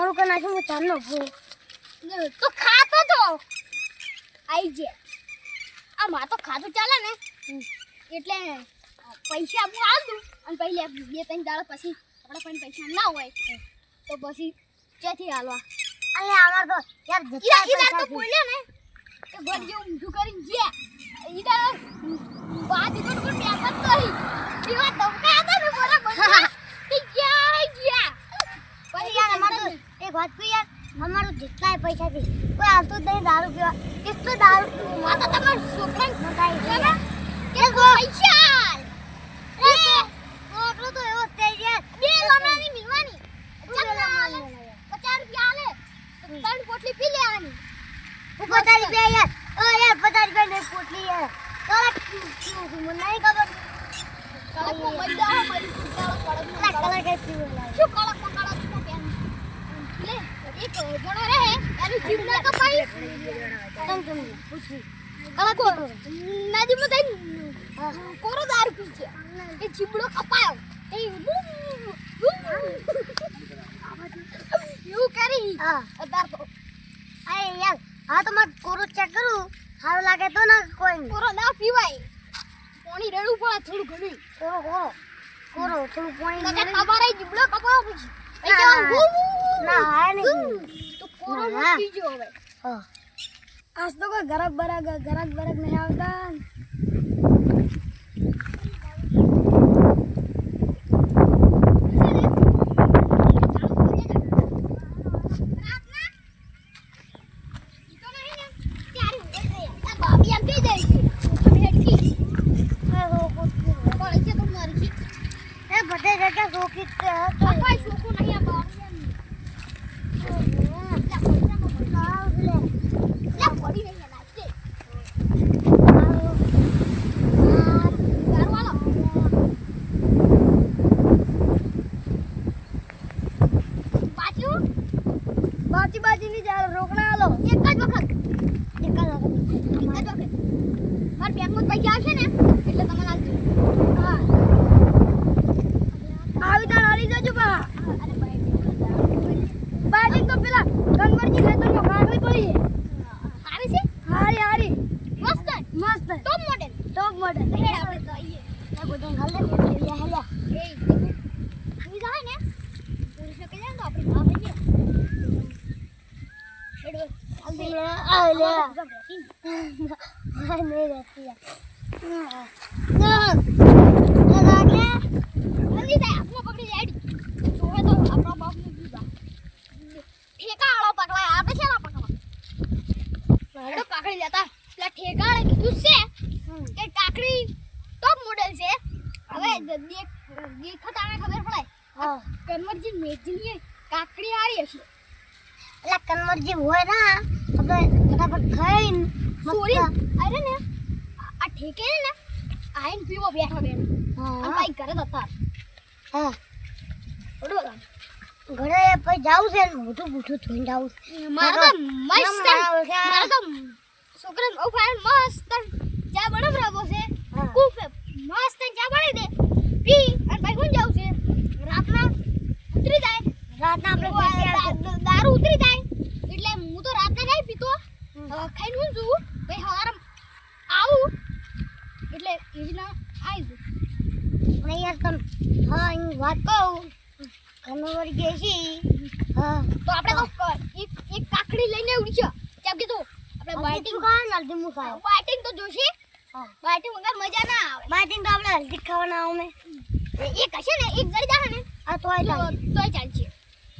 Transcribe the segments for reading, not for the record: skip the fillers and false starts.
મોડું કરી નાખ્યું હું ચાલનો તો ખાતો તો આઈ જે આ માં તો ખાતું ચાલે ને એટલે પૈસા હું આલ દઉં અને પહેલે 2-3 દાડા પછી આપણે પણ પૈસા ના હોય તો પછી ક્યાંથી હાલવા અહીંયા અમાર તો યાર જતા ઈરા તો પૈસા બોલ્યા ને કે ઘર જેવું ઊંધું કરીને ગયા ઈરા બાદ તો કોઈ બેઠા તો નહીં એવા ધમકા હતા ને બરાબર ગયા પછી યાર અમાર તો એક વાત કહું યાર અમારું જેટલાય પૈસા થી કોઈ આવતું જ નહીં દારૂ પીવા કેટલો દારૂ પીવું માતા તમાર છોકરાને મકાઈ છે છે કે પૈસા છોકરો તો એવો થઈ યાર બે લમણાની મિલવાની ચાલ ના આલે 50 રૂપિયા આલે તો 3 પોટલી પી લેવાની હું 50 રૂપિયા યાર ઓ યાર 50 રૂપિયા ની પોટલી યાર મને નહીં ખબર કળકમાં મજા આવે મારી કળક કલર કઈ પીવું શું કળકમાં કળક પેન લે એક જણો રહે એનું જીવ ના કપાઈ તમ પૂછી કળકો નદીમાં જઈને કોરો દારૂ પી છે એ જીબડો કપાયો એ યુ કરી હા અદાર તો અરે યાર હા તો મત કોરો ચેક કરું સારું લાગે તો ના કોઈ નહીં કોરો ના પીવાય પાણી રેડવું પડે થોડું ઘણું કોરો કોરો કોરો થોડું પાણી નકર રેડી. તમારે જીબડો કપાવો પછી ના હા નહીં તો કોરો ના. પીજો હવે હા આજ તો કોઈ ગરક બરક નહીં આવતા એ બધે જગ્યા રોકી જ છે બાજી રોકડા આલો એક જ વખત મારા બેંકમાં પૈસા આવશે ને એટલે તમને આલજો હા આવી તાણ આલી જજો બા અરે બાજી તો પેલા ગંગવરજી ખેતરમાં કાકડી પડી છે હારી છે હારી મસ્ત ટોપ મોડેલ હે આપણે તો આઈએ એ બધું હાલે હેલ્યા એ આવી જાય ને પુરુષ કે જાય તો આપણે ભાવે ને હેડો જલ્દી આ લે હા નહીં રહેતી ના લાગે જલ્દી જાય આપનો પકડી જાય જોવે તો આપણા બાપને દીધા ઠેકાળો પકડાય આપણે છે ના પકડવા હેડો કાકડી લેતા પેલા ઠેકાળે કીધું છે કે કાકડી ટોપ મોડેલ છે હવે દેખત આવે ખબર પડે હા કન્વર્જી મેજની કાકડી આવી હશે એટલે કન્વરજી હોય ના આપણે ફટાફટ ખાઈને સોરી અરે ને આ ઠેકે ને આઈન પીવો બેઠા બેન અને ભાઈ ઘરે હતા હા ઓડો ઘરે પછી જાવું છે મોટું મોટું ધોઈને જાવું મારા તો મસ્ત મારા તો છોકરા ઓ ફાઈન મસ્ત ચા બનાવરાવો છે હા. ખૂબ મસ્ત ચા બનાવી દે પી અને ભાઈ કોણ જાવ છે રાતના ઉતરી જાય રાતના આપણે દારૂ ઉતરી જાય એટલે હું તો રાતના નહીં પીતો ખાઈને હું છું ભાઈ સવારે આવું એટલે એજના આવીશું નહીં યાર તમ હા અહીં વાત કહું કન્વર ગઈ છે હા તો આપણે તો એક કાકડી લઈને ઉડ્યો કેમ કે તો આપણે બાઈટિંગ બાઇટિંગ ખાવા હલ્દી મું ખાય બાઇટિંગ તો જોશે હા બાઇટિંગ વગર મજા ના આવે બાઈટિંગ તો આપણે હલ્દી ખાવાના આવે એક હશે ને એક જડી જાહે ને આ તોય ચાલે તોય ચાલશે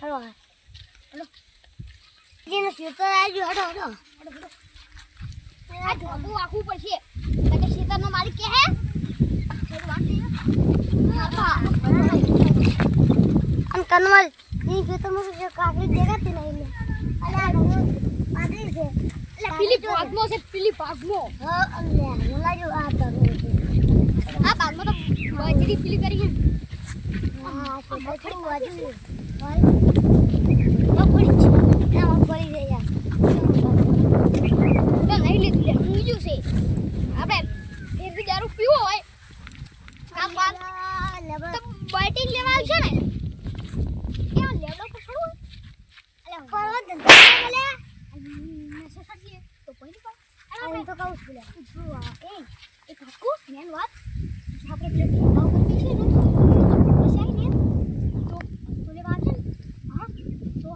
હલો હલો જેને સ્વેટર આવજો હડો હડો આ ધોબું આખું પડશે એટલે શેતરનો માલિક કે હે આમ કન્વર ની ખેતરમાં જો કાકડી દેખાતી નહીં અને આ ઘણું પાતળી છે એટલે પીલી ભાગમો છે પીલી ભાગમો હા અલ્લે હું લાજો આ તો આ ભાગમો તો બાજરી પીલી કરી છે હા તો બખડું વાજુ મગફળી છે એમાં પડી જાય યાર તો નહીં લીધું લે બીજું છે આપણે ફેરથી દારૂ પીવો હોય આ બાદ તો બાઇટિંગ લેવા આવશે ને કેમ લેવડો પકડવું પૈસા સાચીએ તો પૈસા પાડ. આ તો કહું છું લે. જો આ એક હક્કુ મેન વાત જો આપણે પેલે ઢોકાવ કરવી છે ને તો પૈસા આવીને તો પેલી વાત છે ને હા તો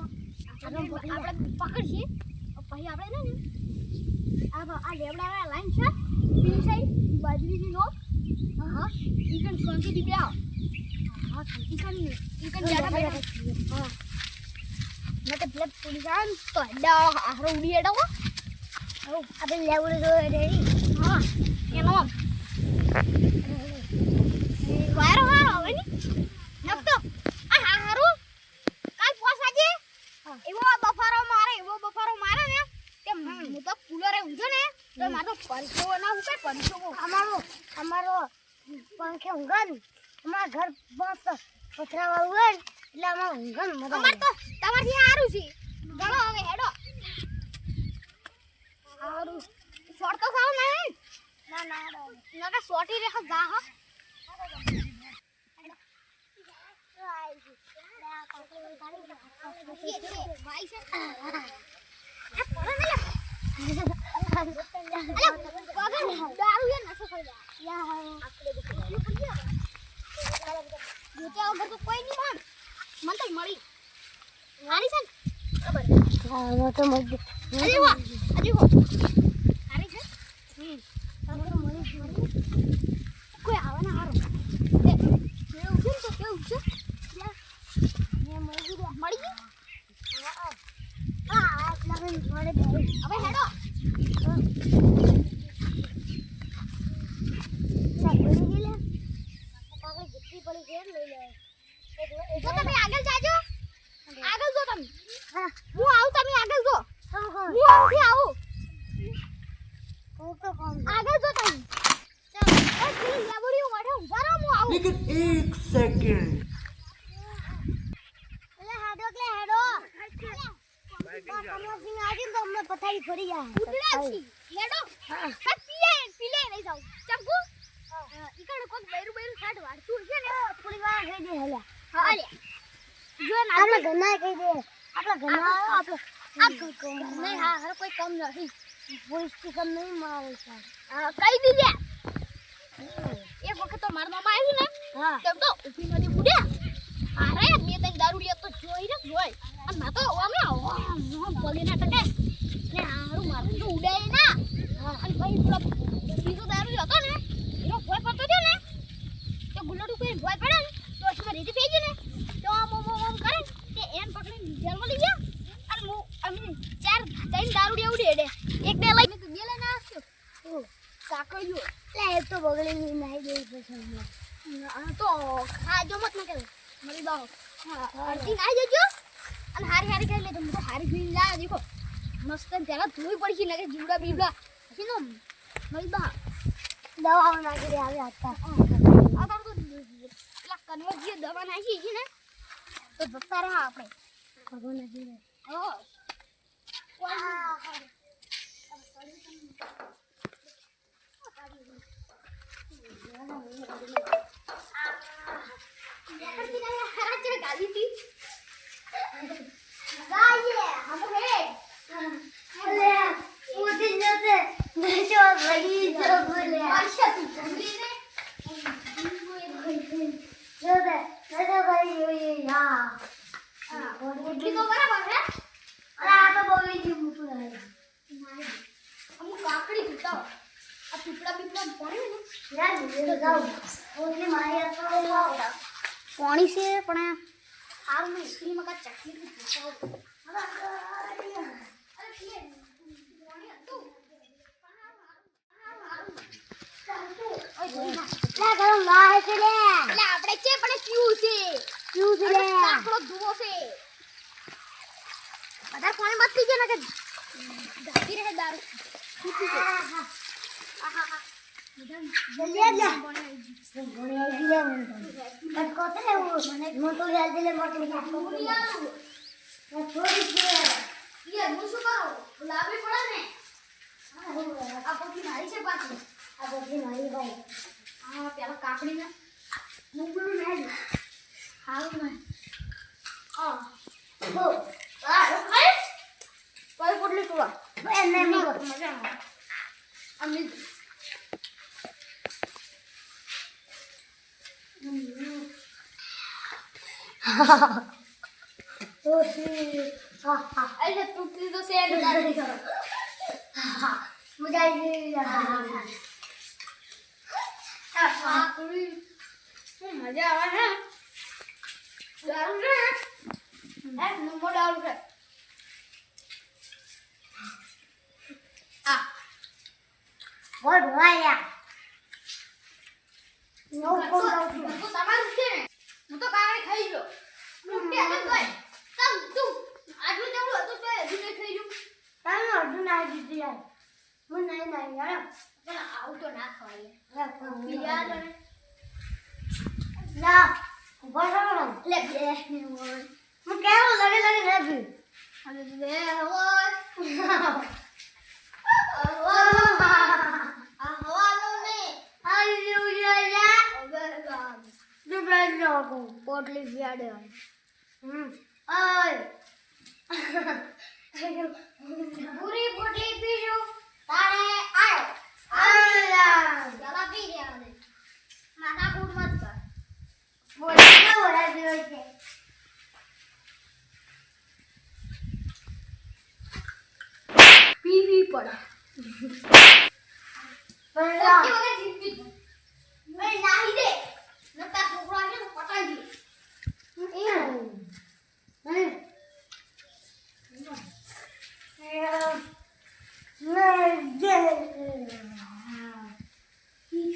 આપણે પકડશે પછી આપણે ને આ લેબડા લાઈન છે બીજી સાઈડ બાજરીની નોટ હા ઈકન શાંતિ દીપ્યા હા ઈકન જાડા બેઠા હા મતે પેલા પોલીસ આવે તો હેડા આહરો ઉડી હેડા હો આપણે લેવું તો રેડી. હા એનો વાયરો હારો હવે ની નકતો આ હારું કાલ પોસાજે એવો બફારો મારે ને કે હું તો કુલરે ઊંઘો ને તો મારો પંખો ના હું કઈ પંખો અમારો પંખે ઊંઘન અમારા ઘર મસ્ત પથરા વાળું હોય એટલે અમારે ઊંઘન મજા અમાર તો તમારથી હારું છે ગળો હવે હેડો હારું શોર્ટ તો સાવ નહીં ના કે શોર્ટી રે જા હા ભાઈ છે દારૂ યાર નસો થઈ જાય જોત્યા વગર તો કોઈ નહીં પણ મન તો મળી હારી છે બરાબર હા તો મજ અરે હો હારી છે તમે તો મળી કોઈ આવે ના હારો કેવું છે તો કેવું છે ને મળી ગયું મળી ગયું હા આટલા મને મળે દે હવે હેડો સાબરી ગેલે કાગળ જેટલી પડી છે લઈ લે જો તમે આગળ જાજો આગળ જો તમે હા હું આવું તમે આગળ જો હા હા હું આવું આવું હું તો કોમ આગળ જો તમે ચાલ એ પેલી લેબડી ઉઠે ઉભા રહો હું આવું लेकिन एक सेकंड એટલે હેડો કમલાસિંહ આવી તો અમને પથારી ફરી જાય ઉતરા છી હેડો હા પીલે નહીં જાવ ચંપુ ઈકડ કોક બૈરું છાટ વાળતું છે ને થોડી વાર કહી દે હેલા હા અલે જો ના આપણે ઘરના કહી દે આપણા ઘરના આપણે આ નહીં હા હર કોઈ કમ નથી પોલીસ સ્ટેશન નહીં મારે છે કહી દીધે એક વખત તો મારા મામા આવ્યું ને હા તેમ તો ઉભી નદી બુડ્યા અરે બે ત્રણ દારૂ લે તો જોઈ ને જોઈ અને ના તો અમે પગે ના ટકે ને હારું મારું તો ઉડાય ના અને પછી પેલો બીજો દારૂ હતો ને એનો ભોય પડતો થયો ને તો ગુલ્લડું કોઈ ભોય પડે ને તો અસમાં રીતિ થઈ ગઈ ને તો આમ કરે કે એન પકડીને જેલમાં લઈ ગયા અને હું અમે ત્રણ દારૂ ઉડી હેડે એક બે લઈને તો બે લઈને આવ્યો કાકડ્યું લે એ તો બગડી ની નાઈ ગઈ પછી તો ખાજો મત ન કરે મળી બાઓ અડધી નાઈ જજો અને હારી કરી લે તો હું તો હારી પીને લા દેખો મસ્ત પેલા ધોઈ પડી છે ને જીવડા બીવડા પછી નો મળી બા દવાઓ નાખી દે આવે હતા આ તાર તો પેલા કન્વર જે દવા નાખી છે ને તો જતા રહ્યા આપણે ખબર નથી ને હા પાણી છે પણ સારું નહીં સ્કૂલમાં કાંઈ ચટણી આપણે છે પણ પીવું છે કાકડો ધુવો છે બધા પાણી મત પીજે ને કે ઢાંકી રહે દારૂ કાકડી ને મૂંગળું ને હારું ને કોઈ પોટલી ટુવા એને મજા મૂકો. મજામાં. આમ લીધું. ઓશી. હા હા. એટલે તૂટી તો છે જ તારી. હા. મજા આવી ગઈ. હા હા. આ પૂરી. મજા આવે હે. દારૂ છે. એક નંબર દારૂ છે. આ બોલ વાયા. નો કોણ તો તમારું છે ને. હું તો કાંઈ ખાઈ ગયો. લૂંટી હતો તોય. તમ તું આટલું જેવડું હતું તોય હજુ નહીં ખાઈ ગયું. તાનો અર્જુન આવી દીધી યાર. હું નહીં યાર. પેલા આવું તો ના ખવાય. યાર યાદ આવે. ના બરાબર. લે બે ને હોય. હું કેવું લગે નથી. હવે બે હોય. આ હવાનું નહીં. હવે પોટલી વ્યાડે. પૂરી પોટલી પીશું. તારે આયો. જરા પી રહ્યા ને. માથા કૂટ મત કર. પીવી પડે. પોટલી વગર જીવતી જ નહીં. મેં નાહી દે. નકર છોકરો આવે ને પટાઈ દે.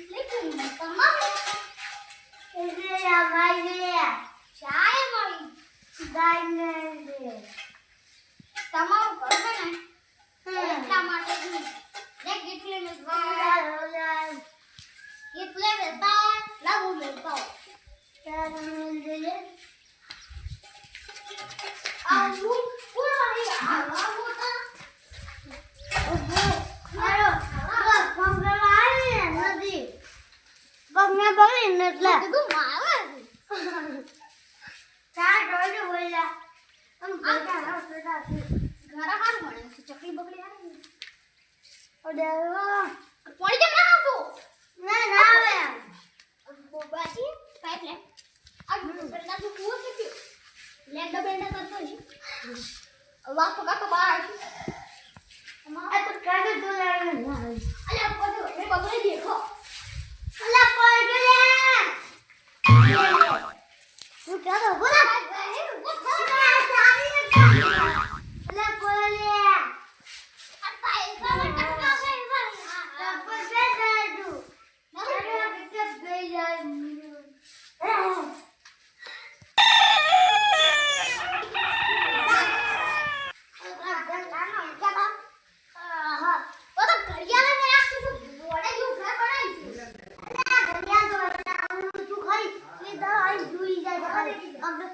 એટલે કે તમારે ચાય મળી. તમારું ઘર છે ને એટલા માટે જ નહીં. દેખ કેટલી મિલતા કેટલે મિલતા હોય લાગુ મિલતા હોય. આ હું કોણ આવી આ મોટા કીધું મારે ઘર હાર મળે છે ચકલી બકલી આવે ને પડી કેમ ના આવતો બાકી પાઇપલાઇન આ બેંડા તો કુવો છે કે લેન્ડો બેંડા કરતો છે વાકો કાકો બહાર છે અલ્યા બધું મે બગડે દેખો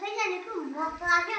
થઈ જાય ને એટલું મસ્ત લાગે